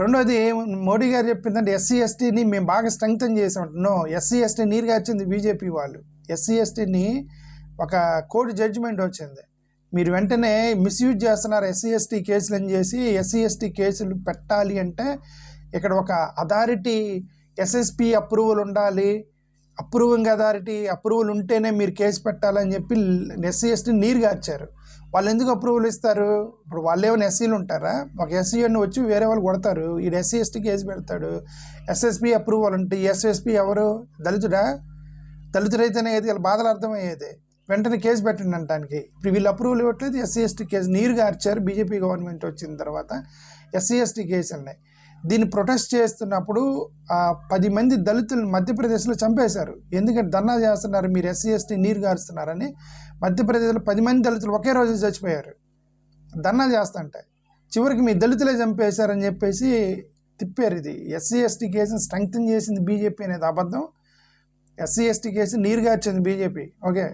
రెండోది మోడీ గారు చెప్పిందంటే ఎస్సీ ఎస్టీని మేము బాగా స్ట్రెంగ్తన్ చేసామంటున్నాం. ఎస్సీ ఎస్టీ నీరుగా వచ్చింది బీజేపీ వాళ్ళు. ఎస్సీ ఎస్టీని ఒక కోర్టు జడ్జిమెంట్ వచ్చింది, మీరు వెంటనే మిస్యూజ్ చేస్తున్నారు ఎస్సీ ఎస్టీ కేసులు అని చేసి ఎస్సీ ఎస్టీ కేసులు పెట్టాలి అంటే ఇక్కడ ఒక అథారిటీ ఎస్ఎస్పి అప్రూవల్ ఉండాలి, అప్రూవింగ్ అథారిటీ అప్రూవల్ ఉంటేనే మీరు కేసు పెట్టాలని చెప్పి ఎస్సీ ఎస్టీ నీరుగా వచ్చారు. వాళ్ళు ఎందుకు అప్రూవల్ ఇస్తారు? ఇప్పుడు వాళ్ళు ఏమైనా ఎస్సీలు ఉంటారా? ఒక ఎస్సీ అని వచ్చి వేరే వాళ్ళు కొడతారు, ఈ ఎస్సీ ఎస్టీ కేసు పెడతాడు. ఎస్ఎస్పి అప్రూవల్ ఉంటే ఎస్ఎస్పి ఎవరు? దళితుడా? దళితుడైతేనే ఏది వీళ్ళ బాధలు అర్థమయ్యేది, వెంటనే కేసు పెట్టండి అనడానికి. ఇప్పుడు వీళ్ళు అప్రూవల్ ఇవ్వట్లేదు, ఎస్సీ ఎస్టీ కేసు నీరుగా అర్చారు బీజేపీ గవర్నమెంట్ వచ్చిన తర్వాత ఎస్సీ ఎస్టీ కేసు ఉన్నాయి. దీన్ని ప్రొటెస్ట్ చేస్తున్నప్పుడు 10 మంది దళితులు మధ్యప్రదేశ్లో చంపేశారు. ఎందుకంటే ధర్నా చేస్తున్నారు మీరు ఎస్సీ ఎస్టీ నీరు గారుస్తున్నారని. మధ్యప్రదేశ్లో 10 మంది దళితులు ఒకే రోజు చచ్చిపోయారు ధర్నా చేస్తుంటే. చివరికి మీ దళితులే చంపేశారని చెప్పేసి తిప్పారు. ఇది ఎస్సీ ఎస్టీ కేసుని స్ట్రెంగ్తన్ చేసింది బీజేపీ అనేది అబద్ధం. ఎస్సీ ఎస్టీ కేసు నీరుగా వచ్చింది బీజేపీ. ఓకే.